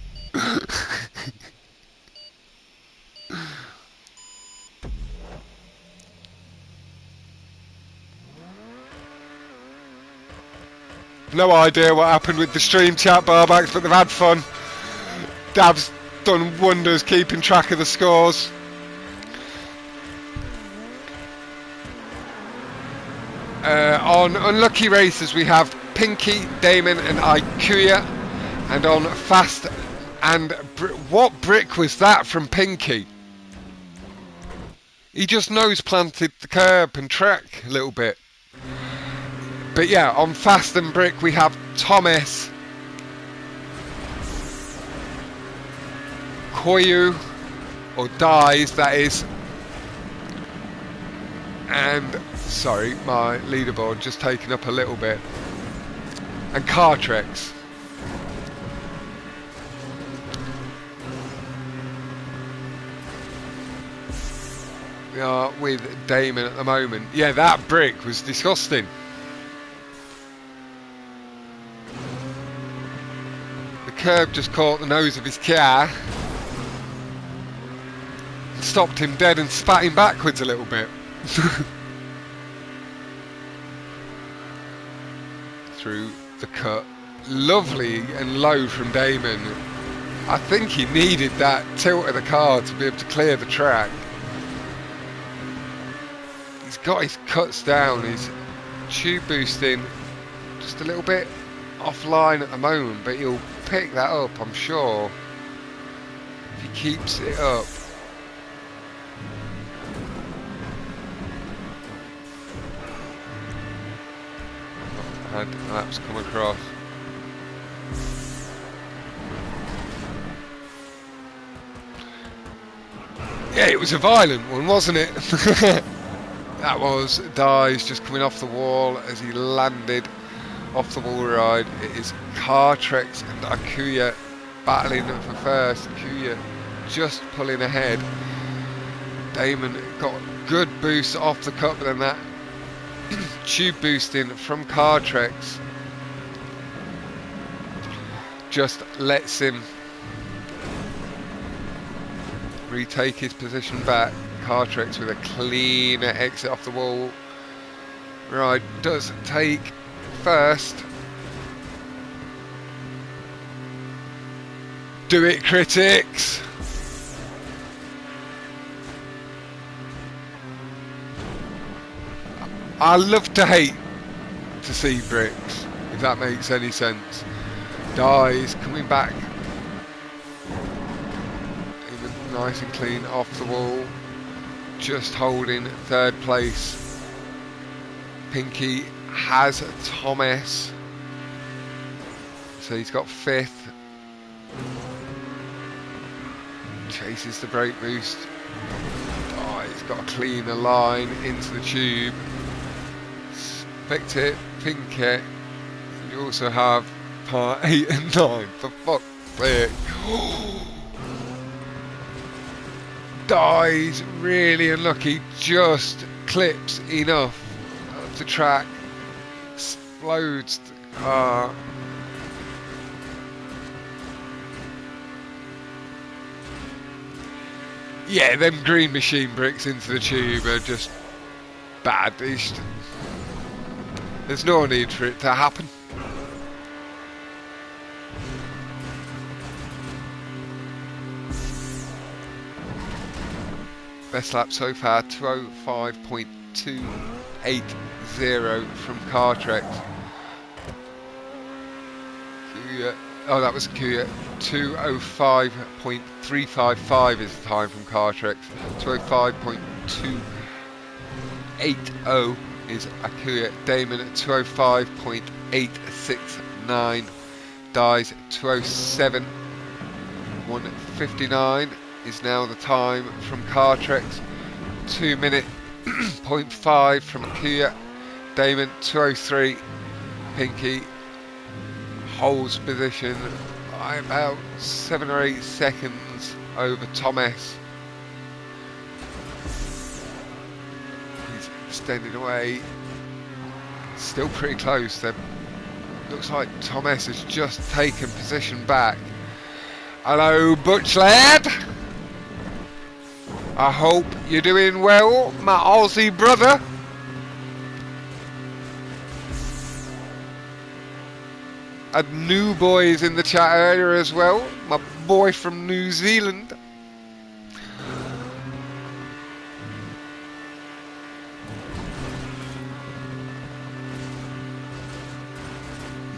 No idea what happened with the stream chat, Barbax, but they've had fun. Dav's done wonders keeping track of the scores. On Unlucky Races we have Pinkki, Daemon and Aykuaa. And on Fast and what brick was that from Pinkki? He just nose planted the curb and track a little bit. But yeah, on Fast and Brick we have Thomas, Koyui, or Dies that is, and sorry, my leaderboard just taken up a little bit, and Kartrex. We are with Daemon at the moment. Yeah, that brick was disgusting. The curb just caught the nose of his car, stopped him dead and spat him backwards a little bit. Through the cut. Lovely and low from Daemon. I think he needed that tilt of the car to be able to clear the track. He's got his cuts down, he's tube boosting just a little bit offline at the moment, but he'll pick that up, I'm sure, if he keeps it up. Had laps come across. Yeah, it was a violent one, wasn't it? That was Dies just coming off the wall as he landed off the wall ride. It is Kartrex and Aykuaa battling for first. Aykuaa just pulling ahead. Daemon got good boost off the cut, but then that tube boosting from Kartrex just lets him retake his position back. Kartrex with a clean exit off the wall. Right, does take first. Do it, critics! I love to hate to see bricks, if that makes any sense. Dies, coming back. Even nice and clean off the wall. Just holding third place. Pinkki has Thomas, so he's got 5th. Chases the brake boost. Oh, he's got to clean the line into the tube. Picked it, Pinkki. You also have part 8 and 9, for fuck's sake. Dies, really unlucky, just clips enough of the track, explodes the car. Yeah, them green machine bricks into the tube are just bad. There's no need for it to happen. Best lap so far, 205.280 from Kartrex. Oh, that was Koyui. 205.355 is the time from Kartrex. 205.280 is Aykuaa. Daemon at 205.869. Dies 207. 159 is now the time from Kartrex. 2 minute 0.5 from Aykuaa. Daemon 203. Pinkki holds position by about 7 or 8 seconds over Thomas. He's extending away. Still pretty close. Then looks like Thomas has just taken position back. Hello, Butch lad. I hope you're doing well, my Aussie brother. Had new boys in the chat earlier as well. My boy from New Zealand.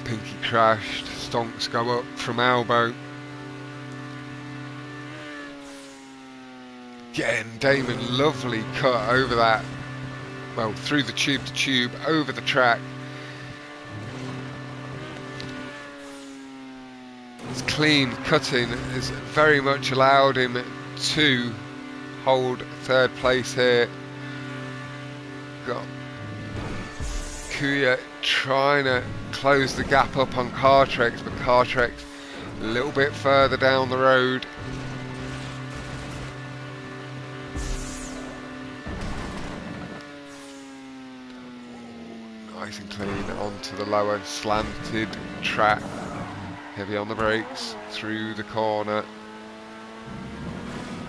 Pinkki crashed. Stonks go up from elbow. Again, Daemon, lovely cut over that. Well, through the tube to tube, over the track. His clean cutting has very much allowed him to hold 3rd place here. Got Koyui trying to close the gap up on Kartrex, but Kartrex a little bit further down the road. Nice and clean onto the lower slanted track. Heavy on the brakes, through the corner,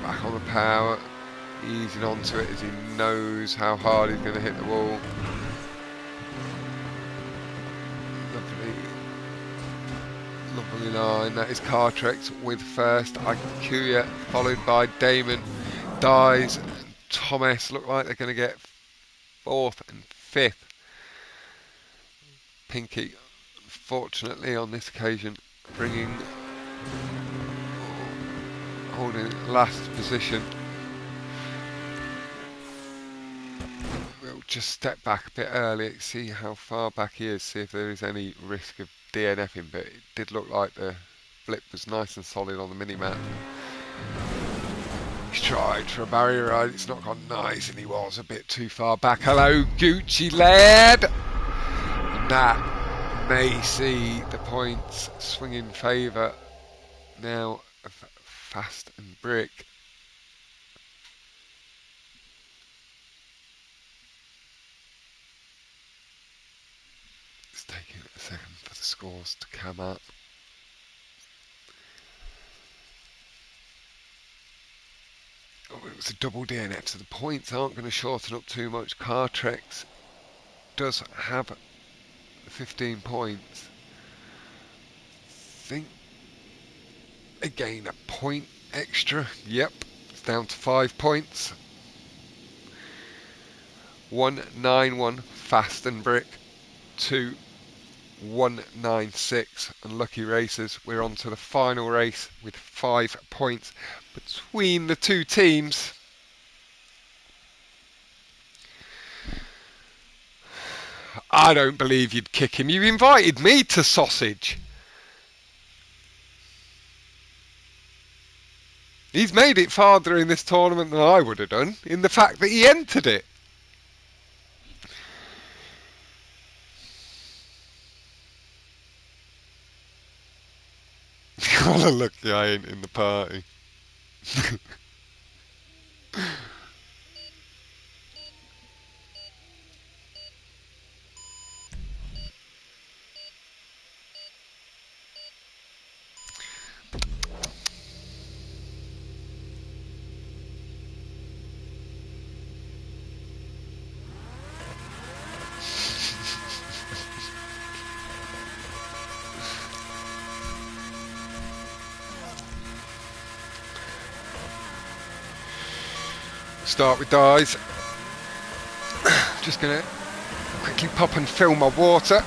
back on the power, easing onto it as he knows how hard he's going to hit the wall. Lovely line. That is Kartrex with 1st. Aykuaa followed by Daemon. Dies. Thomas look like they're going to get 4th and 5th. Pinkki, fortunately on this occasion, holding last position. We'll just step back a bit early, see how far back he is, see if there is any risk of DNFing, but it did look like the flip was nice and solid on the mini-map. He's tried for a barrier ride, it's not gone nice, and he was a bit too far back. Hello, Gucci lad! And that may see the points swing in favour now of Fast and Brick. It's taking a second for the scores to come up. Oh, it was a double DNF, so the points aren't going to shorten up too much. Kartrex does have 15 points. I think again a point extra. Yep, it's down to 5 points. 191 Fast and Brick, 196 Unlucky Racers. We're on to the final race with 5 points between the two teams. I don't believe you'd kick him. You invited me to sausage. He's made it farther in this tournament than I would have done, in the fact that he entered it. What a lucky I ain't in the party. Start with dies. Just gonna quickly pop and fill my water.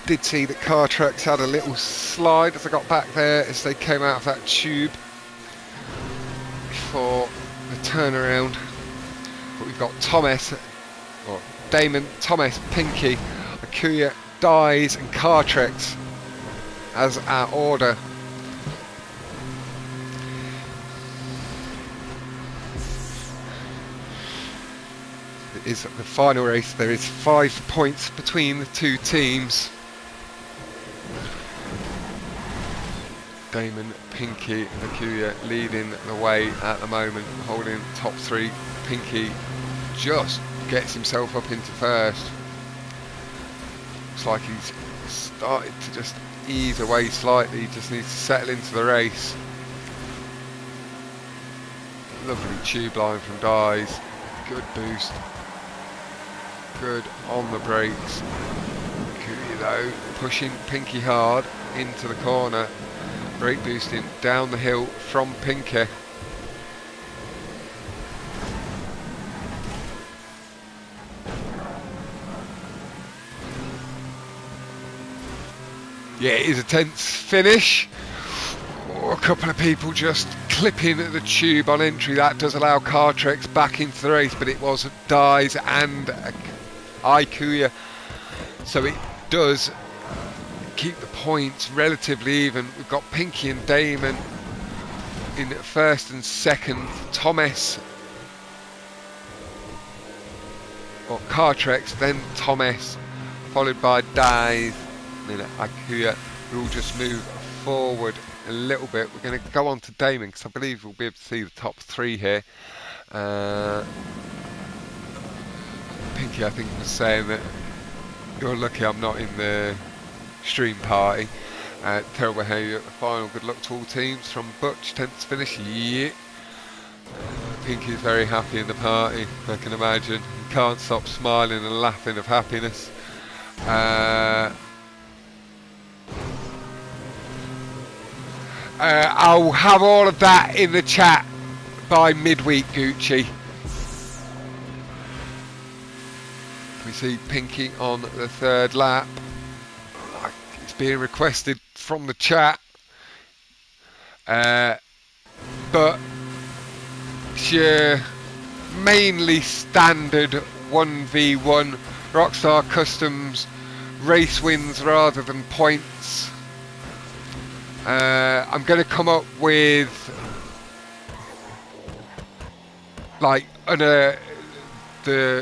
Did see that Kartrex had a little slide as I got back there as they came out of that tube for the turnaround. But we've got Thomas, or Daemon, Thomas, Pinkki, Aykuaa, Dies and Kartrex as our order. It is the final race. There is 5 points between the two teams. Daemon, Pinkki and Aykuaa leading the way at the moment, holding top 3. Pinkki just gets himself up into first. Looks like he's started to just ease away slightly, he just needs to settle into the race. Lovely tube line from Dies, good boost, good on the brakes. Aykuaa though, pushing Pinkki hard into the corner. Brake boosting down the hill from Pinkki. Yeah, it is a tense finish. Oh, a couple of people just clipping at the tube on entry. That does allow Kartrex back into the race, but it was Dies and Aykuaa. So it does keep the points relatively even. We've got Pinkki and Daemon in first and second. Thomas, or Kartrex, then Thomas, followed by Dies, and then Aykuaa. We'll just move forward a little bit. We're going to go on to Daemon because I believe we'll be able to see the top 3 here. Pinkki, I think, was saying that you're lucky I'm not in the stream party. Terrible behaviour at the final. Good luck to all teams from Butch. 10th finish. Yeah. Pinkki's very happy in the party, I can imagine. He can't stop smiling and laughing of happiness. I'll have all of that in the chat by midweek, Gucci. We see Pinkki on the 3rd lap. It's being requested from the chat, but mainly standard 1v1 Rockstar Customs race wins rather than points. I'm going to come up with like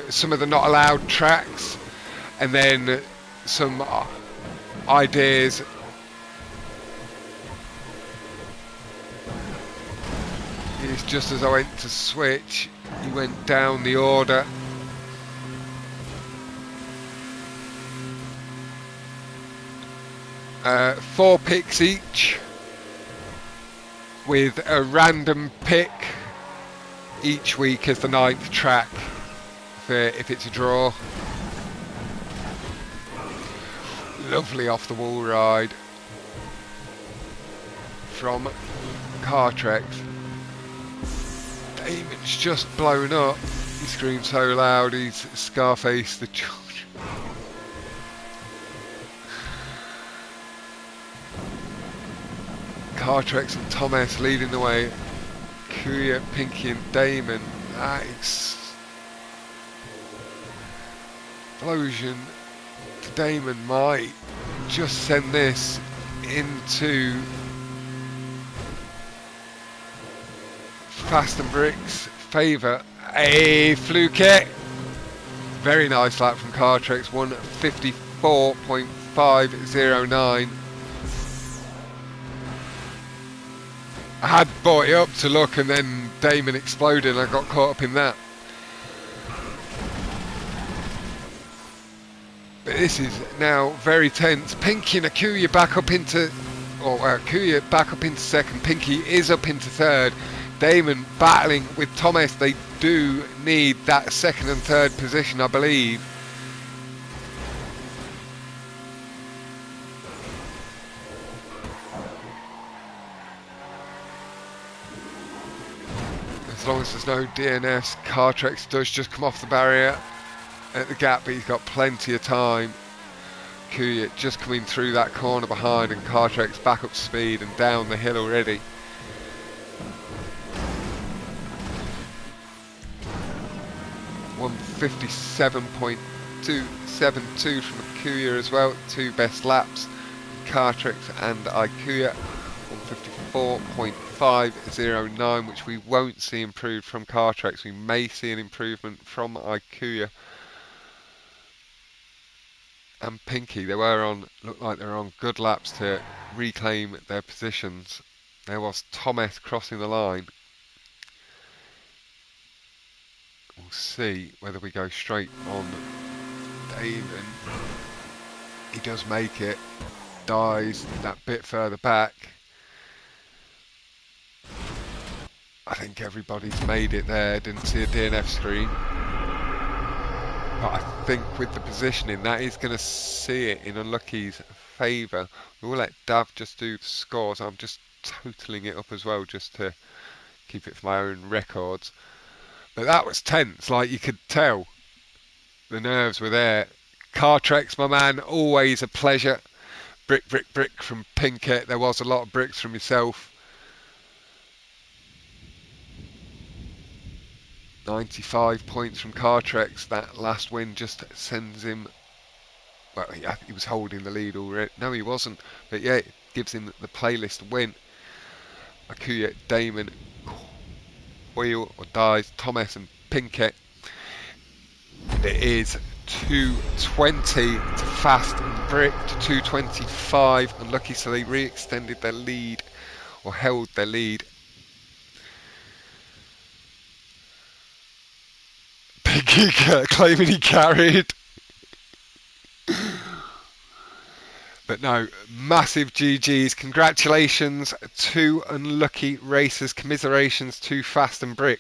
some of the not allowed tracks, and then some ideas. It's just as I went to switch, he went down the order. Four picks each, with a random pick each week as the 9th track if it's a draw. Lovely off the wall ride from Kartrex. Daemon's just blown up. He screams so loud he's Scarface the George. Kartrex and Thomas leading the way. Koyui, Pinkki and Daemon. That explosion to Daemon might just send this into Fast and Brick's favour. A fluke. Very nice lap from Kartrex, 1:54.509. I had brought it up to look and then Daemon exploded and I got caught up in that. But this is now very tense. Pinkki and Aykuaa back up into, Koyui back up into second. Pinkki is up into third. Daemon battling with Thomas. They do need that second and third position, I believe. As long as there's no DNS, Kartrex does just come off the barrier at the gap, but he's got plenty of time. Koyui just coming through that corner behind, and Kartrex back up speed and down the hill already. .157.272 from Koyui as well. Two best laps, Kartrex and Aykuaa. 1:54.509, which we won't see improved from Kartrex. We may see an improvement from Aykuaa and Pinkki. They were on, looked like they were on good laps to reclaim their positions. There was Thomas crossing the line. We'll see whether we go straight on Daemon. He does make it, dies that bit further back. I think everybody's made it there. Didn't see a DNF screen, but I think with the positioning that is going to see it in Unlucky's favour. We'll let Dav just do the scores. I'm just totalling it up as well just to keep it for my own records. But that was tense, like you could tell. The nerves were there. Kartrex, my man, always a pleasure. Brick, brick, brick from Pinkki. There was a lot of bricks from yourself. 95 points from Kartrex. That last win just sends him... Well, he was holding the lead already. No, he wasn't. But yeah, it gives him the playlist win. Aykuaa, Daemon, Koyui or dies, Thomas and Pinkki. It is 220 to Fast and Brick to 225. Unlucky, so they re-extended their lead, or held their lead. Pinkki claiming he carried. But no, massive GGs. Congratulations to Unlucky Racers. Commiserations to Fast and Brick.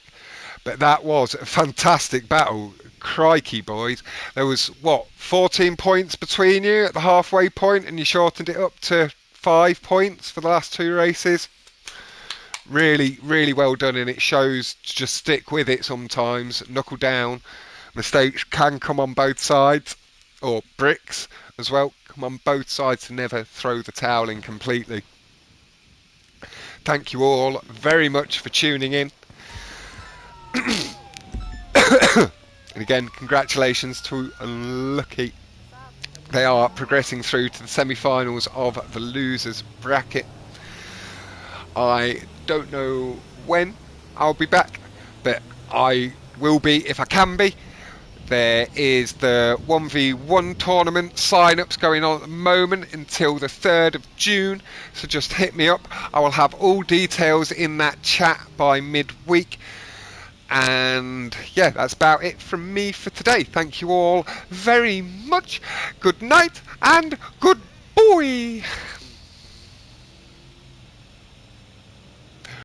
But that was a fantastic battle. Crikey, boys. There was, what, 14 points between you at the halfway point, and you shortened it up to 5 points for the last two races. Really, really well done, and it shows to just stick with it sometimes. Knuckle down. Mistakes can come on both sides, or bricks as well. Come on both sides, to never throw the towel in completely. Thank you all very much for tuning in. And again, congratulations to Unlucky. They are progressing through to the semi-finals of the losers bracket. I don't know when I'll be back, but I will be if I can be. There is the 1v1 tournament sign-ups going on at the moment until the 3rd of June, so just hit me up. I will have all details in that chat by midweek. And yeah, that's about it from me for today. Thank you all very much. Good night and good boy.